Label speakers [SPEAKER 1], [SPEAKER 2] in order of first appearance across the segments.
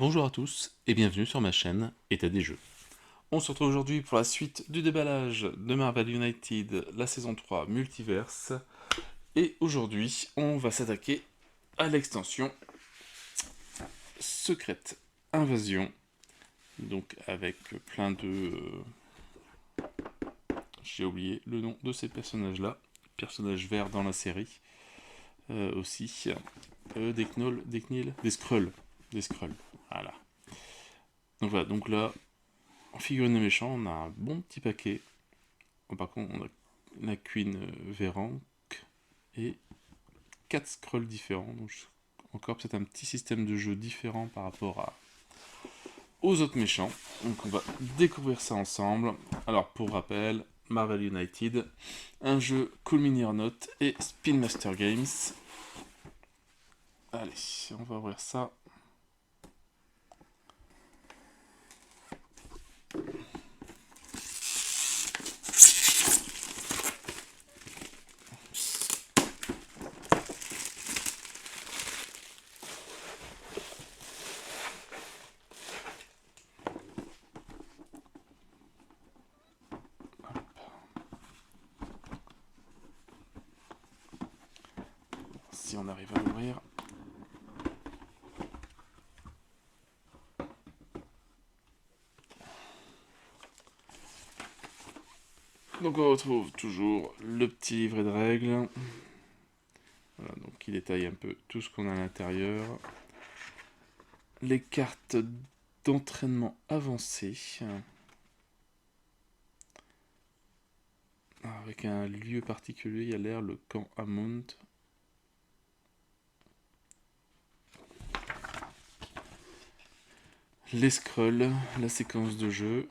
[SPEAKER 1] Bonjour à tous et bienvenue sur ma chaîne État des jeux. On se retrouve aujourd'hui pour la suite du déballage de Marvel United, la saison 3 Multiverse. Et aujourd'hui, on va s'attaquer à l'extension Secrète Invasion. Donc avec plein de... J'ai oublié le nom de ces personnages-là. Personnages verts dans la série. Aussi. Des Knolls, des Knills, des Skrulls. Des Skrulls, voilà. Donc voilà, donc là, en figurine de méchant, on a un bon petit paquet. Par contre, on a la Queen Véranque et 4 scrolls différents. Donc, encore peut-être un petit système de jeu différent par rapport aux autres méchants. Donc, on va découvrir ça ensemble. Alors, pour rappel, Marvel United, un jeu Cool Mini or Not et Spin Master Games. Allez, on va ouvrir ça. Si on arrive à l'ouvrir. Donc on retrouve toujours le petit livret de règles. Voilà, donc qui détaille un peu tout ce qu'on a à l'intérieur. Les cartes d'entraînement avancé. Avec un lieu particulier, il y a l'air le camp Hammond. Les scrolls, la séquence de jeu.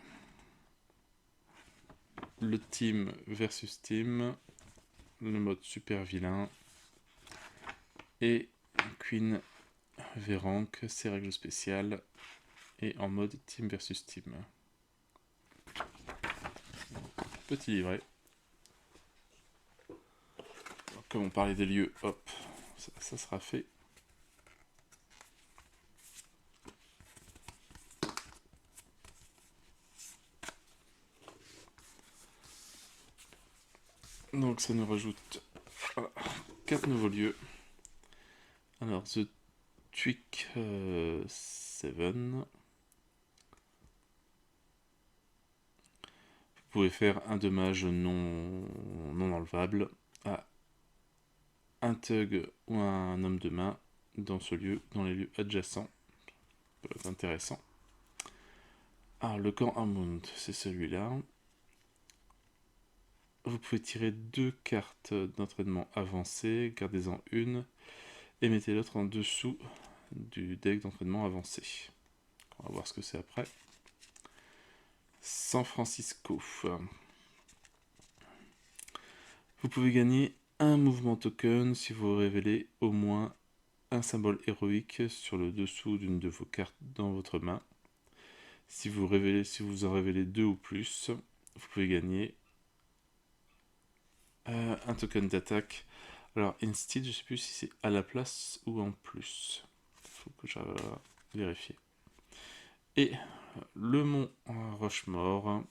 [SPEAKER 1] Le team versus team. Le mode super vilain. Et Queen Véranque, ses règles spéciales. Et en mode team versus team. Petit livret. Comme on parlait des lieux, hop, ça sera fait. Donc ça nous rajoute 4 nouveaux lieux. Alors, The Tweak 7. Vous pouvez faire un dommage non enlevable à un thug ou un homme de main dans ce lieu, dans les lieux adjacents. Ça peut être intéressant. Alors, le camp Hammond, c'est celui-là. Vous pouvez tirer 2 cartes d'entraînement avancé, gardez-en une et mettez l'autre en dessous du deck d'entraînement avancé. On va voir ce que c'est après. San Francisco. Vous pouvez gagner un mouvement token si vous révélez au moins un symbole héroïque sur le dessous d'une de vos cartes dans votre main. Si vous en révélez 2 ou plus, vous pouvez gagner un token d'attaque. Alors, instead, je ne sais plus si c'est à la place ou en plus. Il faut que je vérifie. Et le mont Rushmore.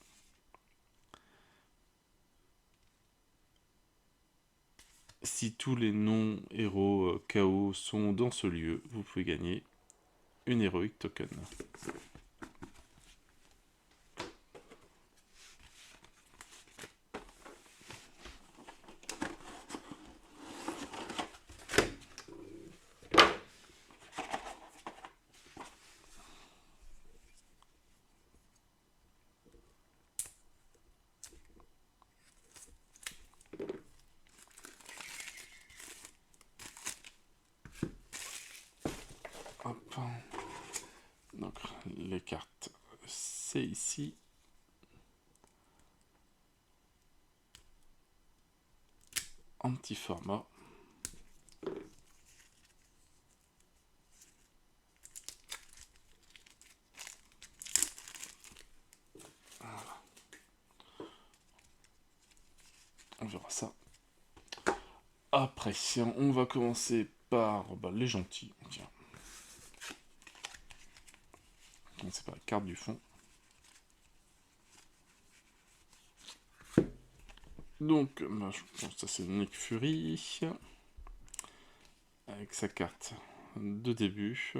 [SPEAKER 1] Si tous les non-héros KO sont dans ce lieu, vous pouvez gagner une héroïque token. Hop. Donc les cartes, c'est ici. En petit format. Voilà. On verra ça après. On va commencer par les gentils. Tiens. C'est pas la carte du fond. Donc, bah, je pense que ça c'est Nick Fury. Avec sa carte de début.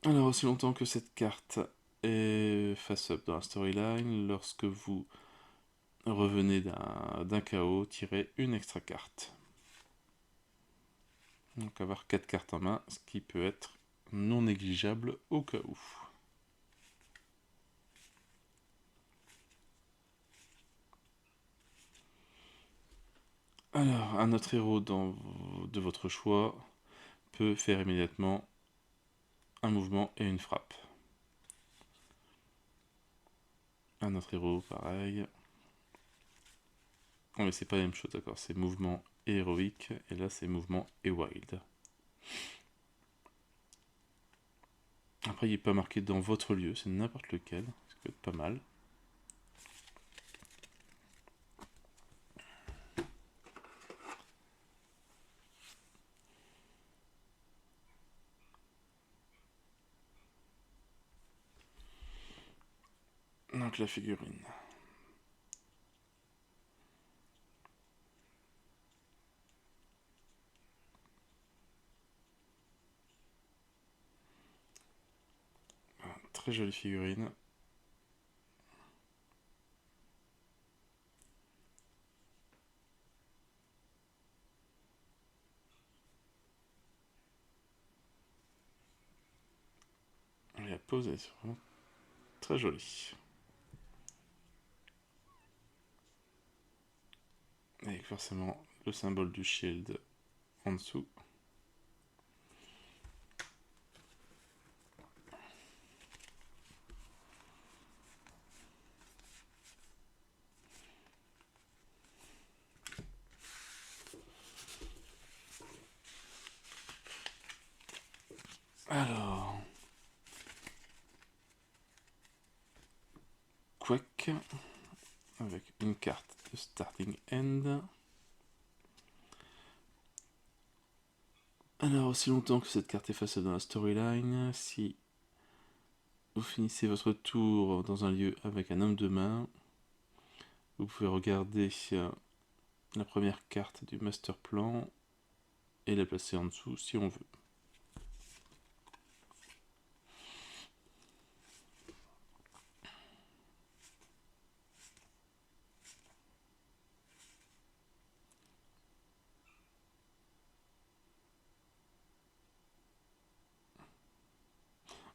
[SPEAKER 1] Alors, aussi longtemps que cette carte est face-up dans la storyline, lorsque vous revenez d'un KO, tirez une extra carte. Donc avoir 4 cartes en main, ce qui peut être non négligeable au cas où. Alors, un autre héros de votre choix peut faire immédiatement un mouvement et une frappe. Un autre héros, pareil. Non mais c'est pas la même chose, d'accord, c'est mouvement et héroïque, et là c'est mouvement et wild. Après il n'est pas marqué dans votre lieu, c'est n'importe lequel, ça peut être pas mal. Donc la figurine. Très jolie figurine. Et la pose est vraiment très jolie. Avec forcément le symbole du shield en dessous. Alors, Quake, avec une carte de Starting End. Alors, aussi longtemps que cette carte est face dans la storyline, si vous finissez votre tour dans un lieu avec un homme de main, vous pouvez regarder la première carte du master plan et la placer en dessous si on veut.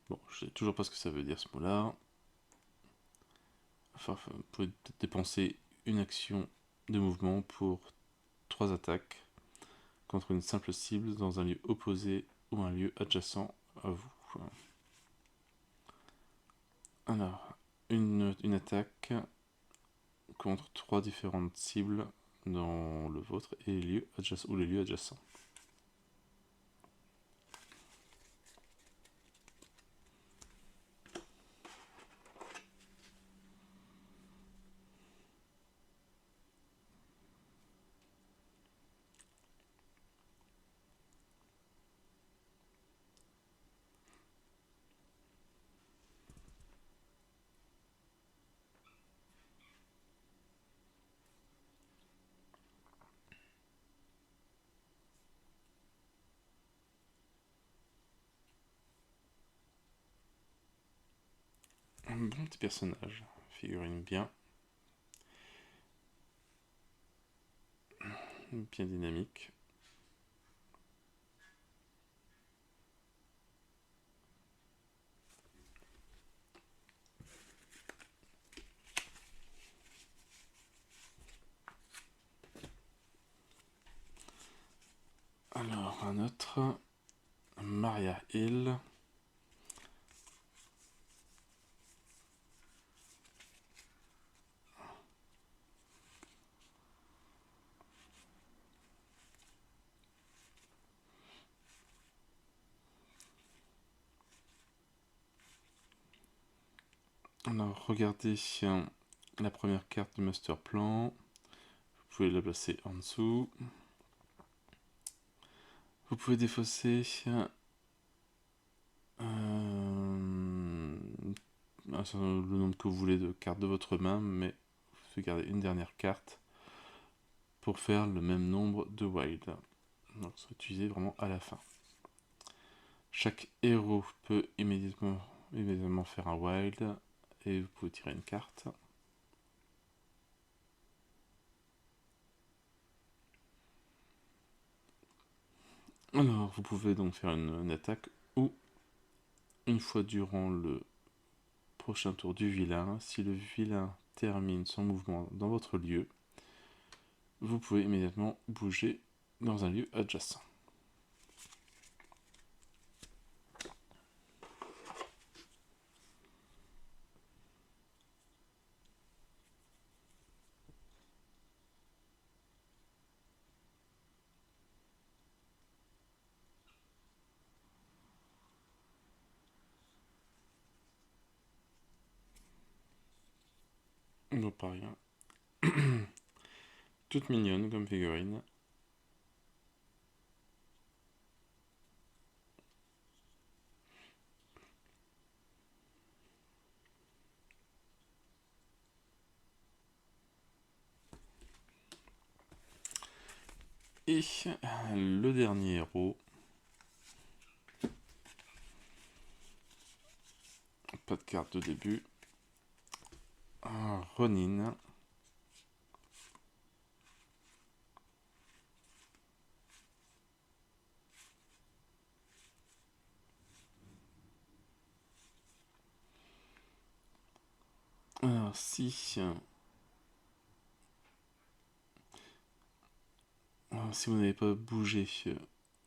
[SPEAKER 1] Bon, je sais toujours pas ce que ça veut dire ce mot-là. Enfin, vous pouvez peut-être dépenser une action de mouvement pour 3 attaques contre une simple cible dans un lieu opposé ou un lieu adjacent à vous. Alors, une attaque contre 3 différentes cibles dans le vôtre et les lieux adjacents. Un bon petit personnage, figurine bien dynamique. Alors, un autre, Maria Hill. Alors, regardez la première carte du master plan. Vous pouvez la placer en dessous. Vous pouvez défausser le nombre que vous voulez de cartes de votre main, mais vous pouvez garder une dernière carte pour faire le même nombre de wild. Donc ça va utiliser vraiment à la fin. Chaque héros peut immédiatement faire un wild et vous pouvez tirer une carte. Alors vous pouvez donc faire une attaque ou une fois durant le prochain tour du vilain, si le vilain termine son mouvement dans votre lieu, vous pouvez immédiatement bouger dans un lieu adjacent. Non, pas rien. Toute mignonne comme figurine. Et le dernier héros. Pas de carte de début. Ronin. Alors si vous n'avez pas bougé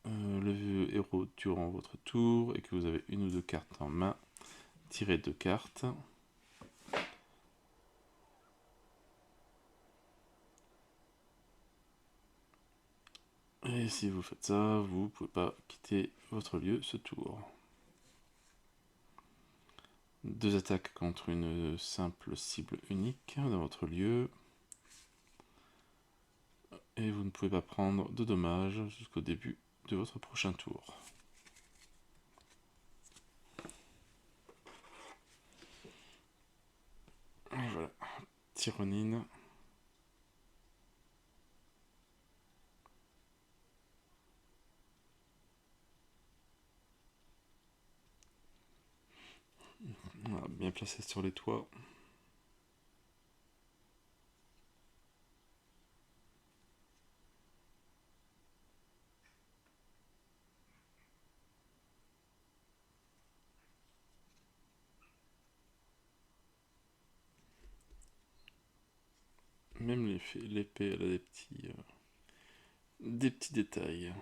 [SPEAKER 1] le héros durant votre tour et que vous avez une ou deux cartes en main, tirez 2 cartes. Et si vous faites ça, vous ne pouvez pas quitter votre lieu ce tour. 2 attaques contre une simple cible unique dans votre lieu. Et vous ne pouvez pas prendre de dommages jusqu'au début de votre prochain tour. Et voilà, Tyronine. Voilà, bien placé sur les toits. Même l'épée, elle a des petits détails.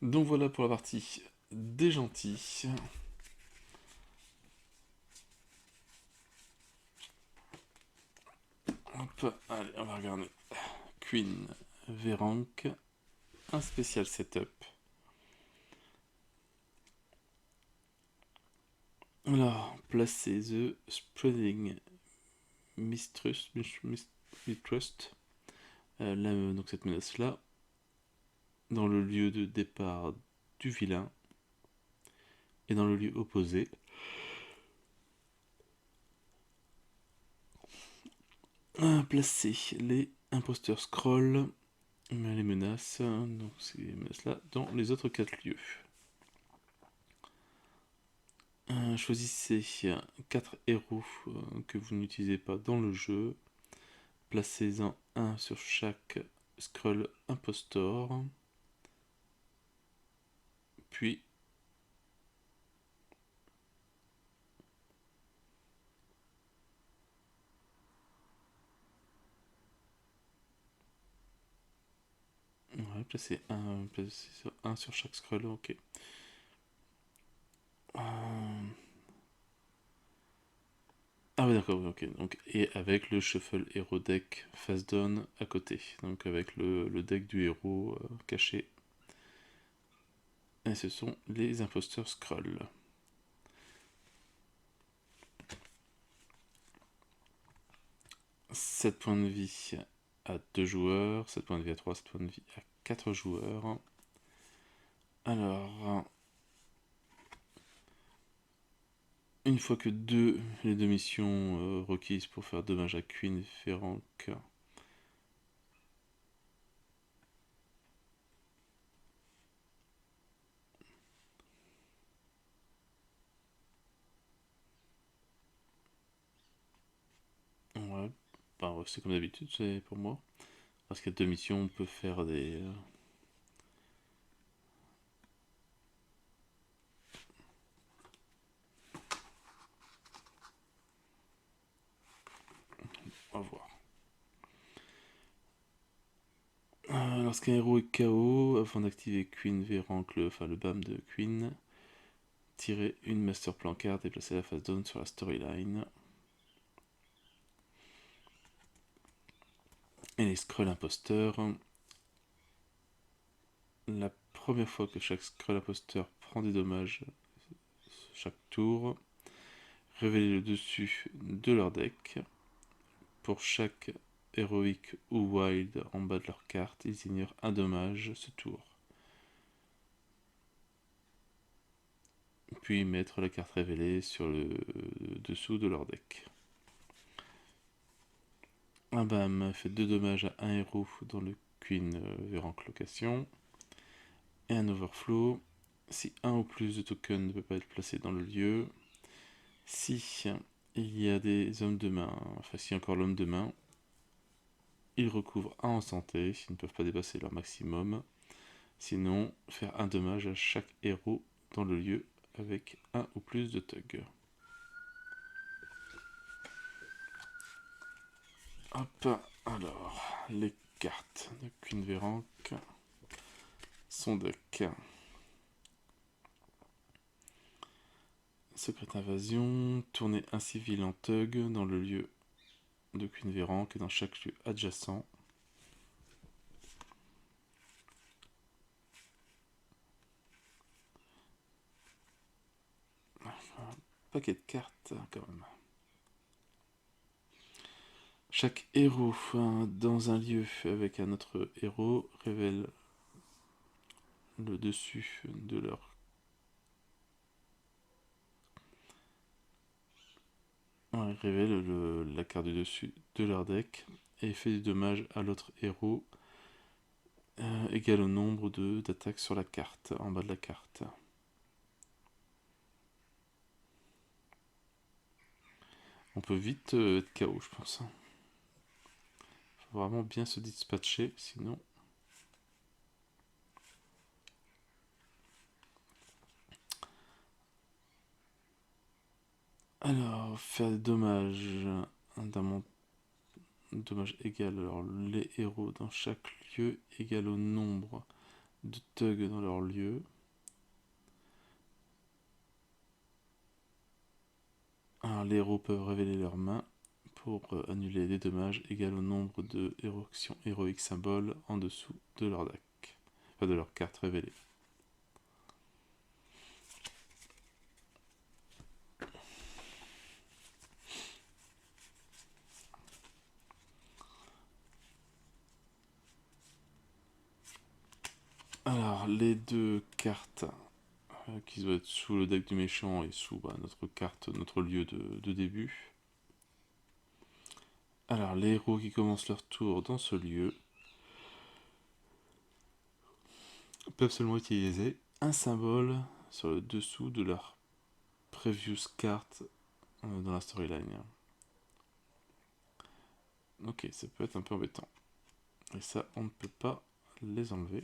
[SPEAKER 1] Donc voilà pour la partie des gentils. Hop, allez, on va regarder. Queen Verank, un spécial setup. Alors, placez The Spreading Mistrust, donc cette menace-là, dans le lieu de départ du vilain et dans le lieu opposé. Placez les imposteurs scroll, les menaces, donc ces menaces-là, dans les autres 4 lieux. Choisissez 4 héros que vous n'utilisez pas dans le jeu. Placez-en un sur chaque scroll impostor. Puis ouais, placez un sur chaque scroll, ok. Ah oui d'accord, ok. Donc, et avec le shuffle hero deck face down à côté. Donc avec le deck du héros caché. Et ce sont les imposteurs scroll. 7 points de vie à 2 joueurs, 7 points de vie à 3, 7 points de vie à 4 joueurs. Alors, une fois que les deux missions requises pour faire dommage à Queen Ferenc ouais, bah, c'est comme d'habitude, c'est pour moi. Parce qu'il y a deux missions, on peut faire des... on va voir. Lorsqu'un héros est KO, afin d'activer Queen Véranc, le BAM de Queen, tirez une Master Plan carte et placez la face down sur la storyline. Et les Skrull imposteurs. La première fois que chaque Skrull imposteur prend des dommages chaque tour, révélez le dessus de leur deck. Pour chaque héroïque ou wild en bas de leur carte, ils ignorent un dommage ce tour. Puis mettre la carte révélée sur le dessous de leur deck. Un BAM fait 2 dommages à un héros dans le Queen Véranc location. Et un Overflow si un ou plus de tokens ne peut pas être placé dans le lieu. Si il y a des hommes de main, enfin si encore l'homme de main, ils recouvrent 1 en santé s'ils ne peuvent pas dépasser leur maximum. Sinon, faire un dommage à chaque héros dans le lieu avec un ou plus de thugs. Hop, alors, les cartes de Queen Véranc, son deck. Secrète invasion, tournez un civil en thug dans le lieu de Queen Véranc et dans chaque lieu adjacent. Un paquet de cartes quand même. Chaque héros dans un lieu avec un autre héros révèle le dessus de leur... Ouais, révèle la carte du dessus de leur deck et fait du dommage à l'autre héros égal au nombre d'attaques sur la carte, en bas de la carte. On peut vite être KO, je pense. Faut vraiment bien se dispatcher, sinon... Alors, faire des dommages d'un dommage égal. Alors, les héros dans chaque lieu égal au nombre de thugs dans leur lieu. Alors, les héros peuvent révéler leurs mains pour annuler des dommages égal au nombre de héroïques symboles en dessous de leur deck, enfin de leur carte révélée. Alors, les deux cartes qui doivent être sous le deck du méchant et sous notre carte, notre lieu de début. Alors, les héros qui commencent leur tour dans ce lieu peuvent seulement utiliser un symbole sur le dessous de leur previous carte dans la storyline. Ok, ça peut être un peu embêtant. Et ça, on ne peut pas les enlever.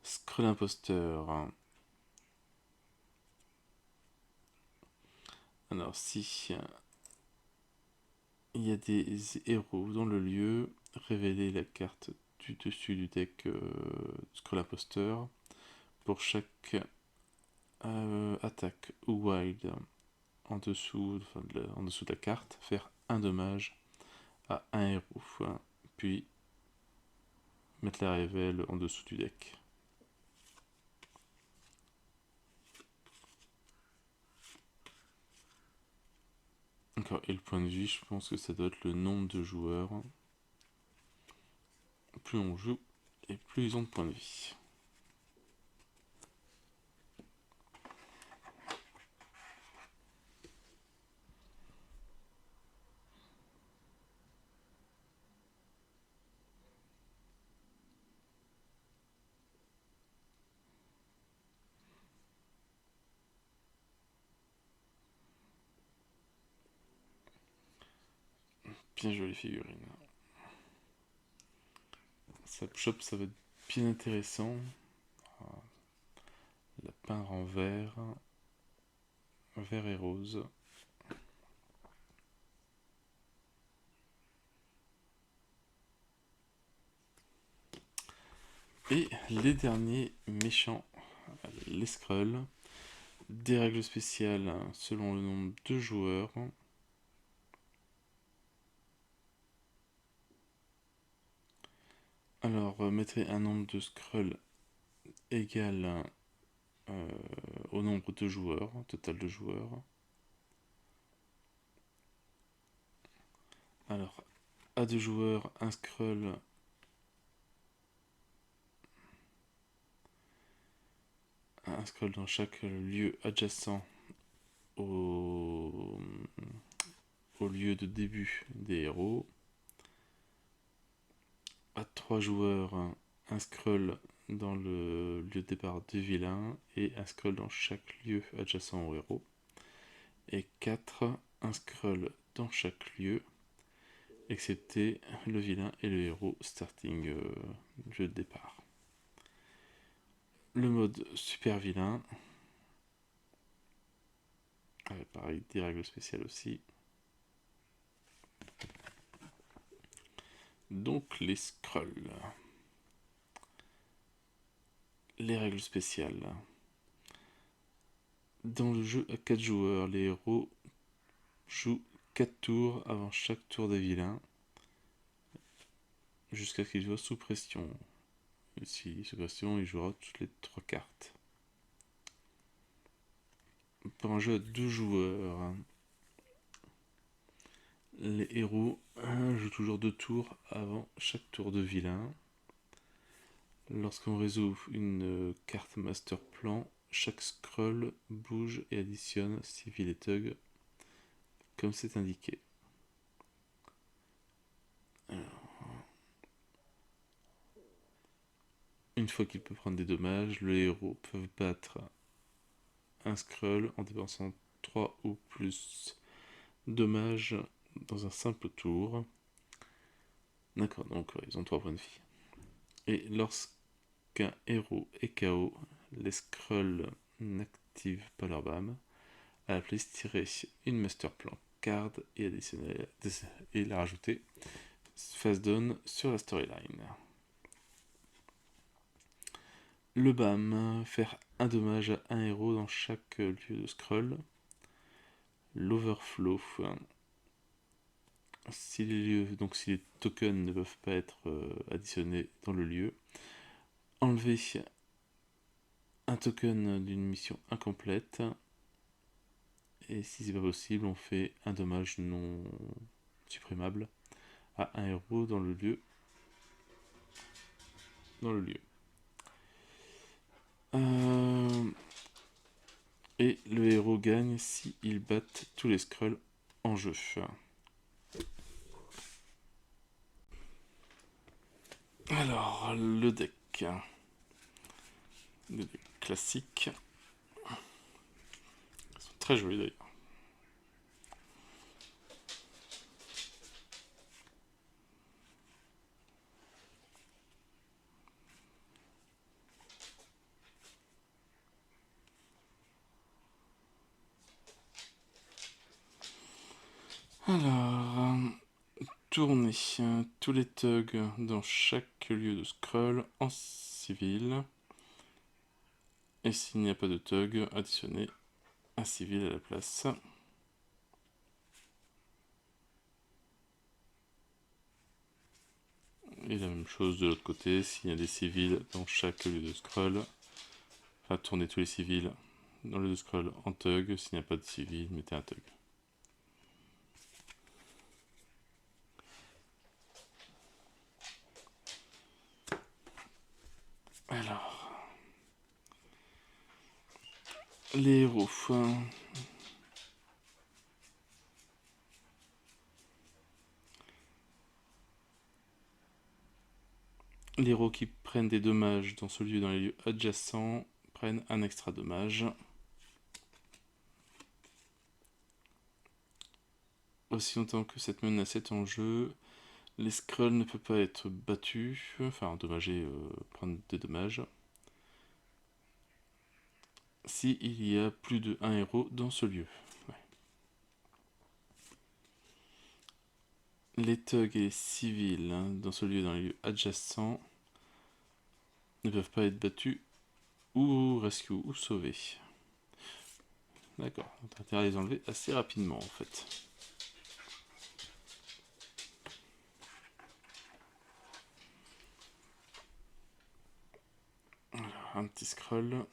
[SPEAKER 1] Skrull imposteur. Alors, si il y a des héros dans le lieu, révélez la carte du dessus du deck Skrull imposteur. Pour chaque attaque ou wild en dessous de la carte, faire un dommage à un héros. Puis mettre la révèle en dessous du deck. Donc D'accord, et le point de vie, je pense que ça doit être le nombre de joueurs. Plus on joue, et plus ils ont de points de vie. Bien jolie figurine. Ça shop, ça va être bien intéressant. La peindre en vert et rose. Et les derniers méchants, les Skrulls. Des règles spéciales selon le nombre de joueurs. Alors, mettez un nombre de Skrulls égal au nombre de joueurs, total de joueurs. Alors, à 2 joueurs, un Skrull dans chaque lieu adjacent au lieu de début des héros. À 3 joueurs, un Skrull dans le lieu de départ du vilain et un Skrull dans chaque lieu adjacent au héros. Et 4, un Skrull dans chaque lieu, excepté le vilain et le héros starting jeu de départ. Le mode super vilain, pareil, des règles spéciales aussi. Donc les Skrulls. Les règles spéciales. Dans le jeu à 4 joueurs, les héros jouent 4 tours avant chaque tour des vilains, jusqu'à ce qu'ils soient sous pression. Et si sous pression, il jouera toutes les 3 cartes. Pour un jeu à 2 joueurs, les héros jouent toujours 2 tours avant chaque tour de vilain. Lorsqu'on résout une carte master plan, chaque Skrull bouge et additionne civil et thug, comme c'est indiqué. Une fois qu'il peut prendre des dommages, le héros peut battre un Skrull en dépensant 3 ou plus dommages dans un simple tour. D'accord, donc ils ont 3 points de vie. Et lorsqu'un héros est KO, les Skrulls n'activent pas leur BAM. À la place, tirer une Master Plan card et additionner et la rajouter face down sur la storyline. Le BAM, faire un dommage à un héros dans chaque lieu de scroll. L'overflow, si les tokens ne peuvent pas être additionnés dans le lieu. Enlever un token d'une mission incomplète. Et si c'est pas possible, on fait un dommage non supprimable à un héros dans le lieu. Et le héros gagne si il bat tous les Skrulls en jeu. Alors, le deck. Le deck classique. Ils sont très jolis d'ailleurs. Alors, tourner tous les thugs dans chaque lieu de scroll en civil. Et s'il n'y a pas de thug, additionner un civil à la place. Et la même chose de l'autre côté, s'il y a des civils dans chaque lieu de scroll, enfin tourner tous les civils dans le lieu de scroll en thug. S'il n'y a pas de civil, mettez un thug. Les héros. Les héros qui prennent des dommages dans ce lieu dans les lieux adjacents prennent un extra dommage. Aussi longtemps que cette menace est en jeu, les Skrulls ne peuvent pas être battus, enfin endommagés, prendre des dommages, si il y a plus de 1 héros dans ce lieu. Ouais. Les thugs et les civils dans ce lieu dans les lieux adjacents ne peuvent pas être battus ou rescue ou sauvés. D'accord, on a intérêt à les enlever assez rapidement en fait. Alors, un petit scroll.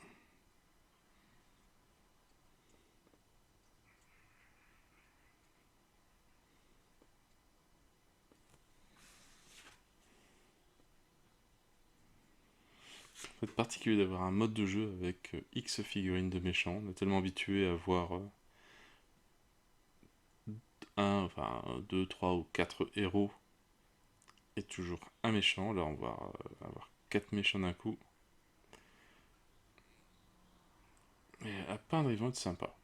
[SPEAKER 1] C'est particulier d'avoir un mode de jeu avec X figurines de méchants. On est tellement habitué à voir enfin 2, 3 ou 4 héros et toujours un méchant. Là on va avoir 4 méchants d'un coup. Et à peindre ils vont être sympas.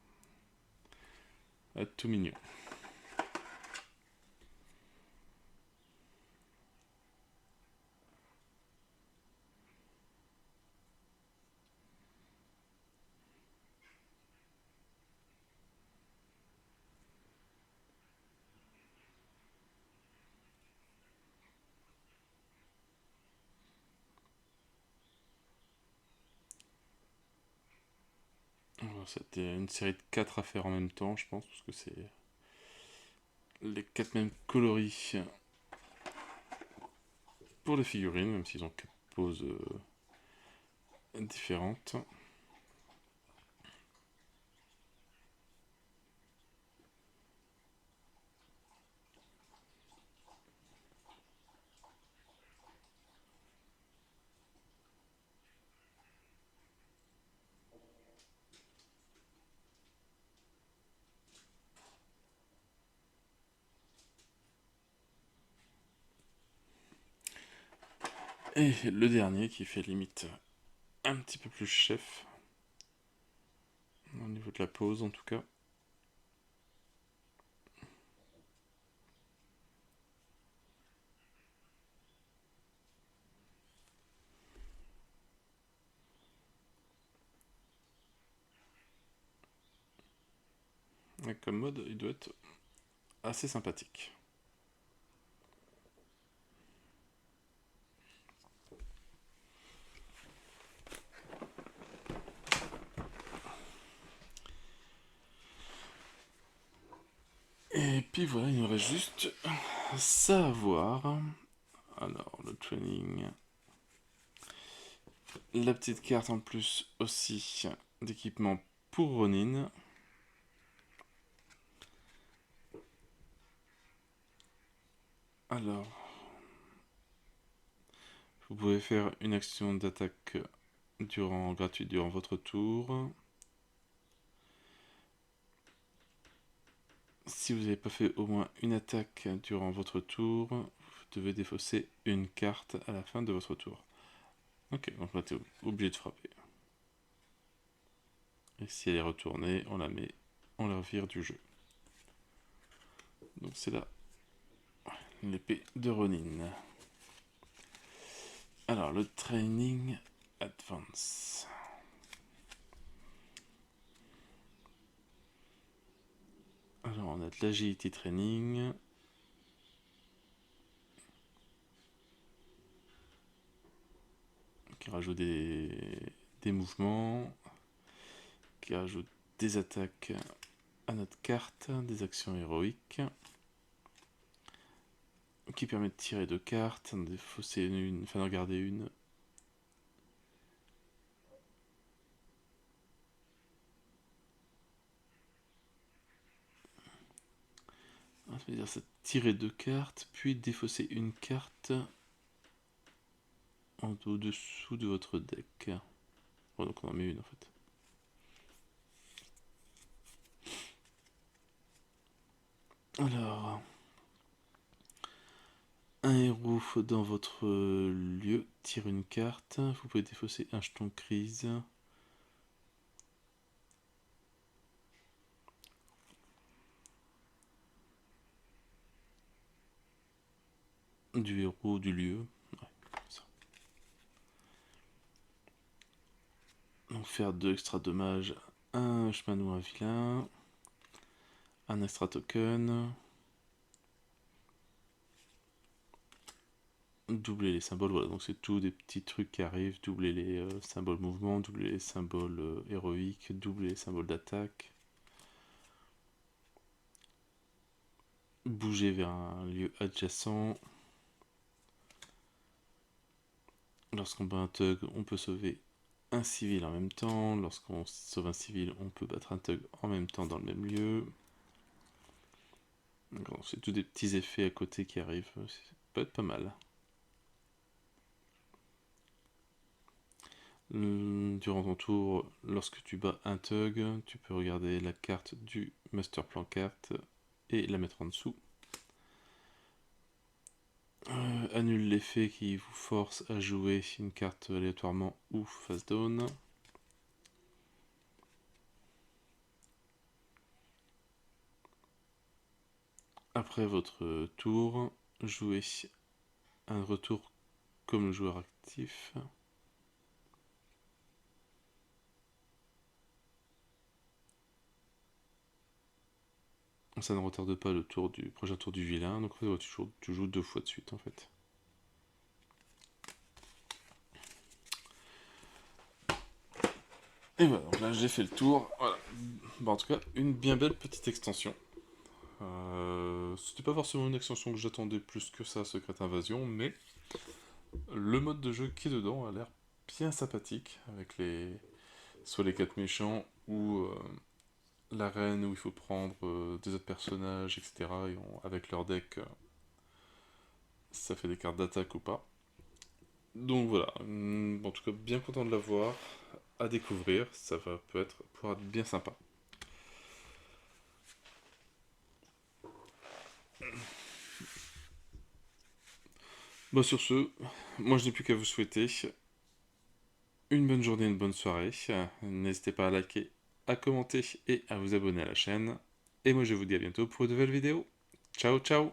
[SPEAKER 1] À être tout mignon. C'était une série de 4 à faire en même temps, je pense, parce que c'est les 4 mêmes coloris pour les figurines, même s'ils ont 4 poses différentes. Et le dernier qui fait limite un petit peu plus chef, au niveau de la pose en tout cas. Et comme mode, il doit être assez sympathique. Et puis voilà, il nous reste juste ça à voir. Alors, le training. La petite carte en plus aussi d'équipement pour Ronin. Alors, vous pouvez faire une action d'attaque gratuite durant votre tour. Si vous n'avez pas fait au moins une attaque durant votre tour, vous devez défausser une carte à la fin de votre tour. Ok, donc là tu es obligé de frapper. Et si elle est retournée, on la met, on la vire du jeu. Donc c'est là l'épée de Ronin. Alors le training advance. Alors on a de l'agility training. Qui rajoute des mouvements. Qui rajoute des attaques à notre carte, des actions héroïques. Qui permet de tirer 2 cartes, de fausser une, enfin d'en garder une. Ça veut dire ça, tirer 2 cartes, puis défausser une carte au-dessous de votre deck. Bon, donc on en met une en fait. Alors, un héros dans votre lieu tire une carte. Vous pouvez défausser un jeton crise. Du héros du lieu. Ouais, ça. Donc faire 2 extra dommages, un chemin ou un vilain, un extra token, doubler les symboles, voilà, donc c'est tout des petits trucs qui arrivent, doubler les symboles mouvement, doubler les symboles héroïques, doubler les symboles d'attaque, bouger vers un lieu adjacent. Lorsqu'on bat un thug, on peut sauver un civil en même temps. Lorsqu'on sauve un civil, on peut battre un thug en même temps dans le même lieu. C'est tous des petits effets à côté qui arrivent, ça peut être pas mal. Durant ton tour, lorsque tu bats un thug, tu peux regarder la carte du master plan carte et la mettre en dessous. Annule l'effet qui vous force à jouer une carte aléatoirement ou face down. Après votre tour, jouez un retour comme le joueur actif. Ça ne retarde pas le tour du prochain tour du vilain, donc en fait, tu joues 2 fois de suite en fait. Et voilà, donc là j'ai fait le tour. Voilà. Bon, en tout cas, une bien belle petite extension. C'était pas forcément une extension que j'attendais plus que ça, Secret Invasion, mais le mode de jeu qui est dedans a l'air bien sympathique, avec soit les 4 méchants, ou l'arène où il faut prendre des autres personnages, etc. Et avec leur deck, ça fait des cartes d'attaque ou pas. Donc voilà, en tout cas bien content de l'avoir, à découvrir, ça va pouvoir être bien sympa. Bon sur ce, moi je n'ai plus qu'à vous souhaiter une bonne journée, une bonne soirée. N'hésitez pas à liker, à commenter et à vous abonner à la chaîne. Et moi je vous dis à bientôt pour une nouvelle vidéo. Ciao ciao.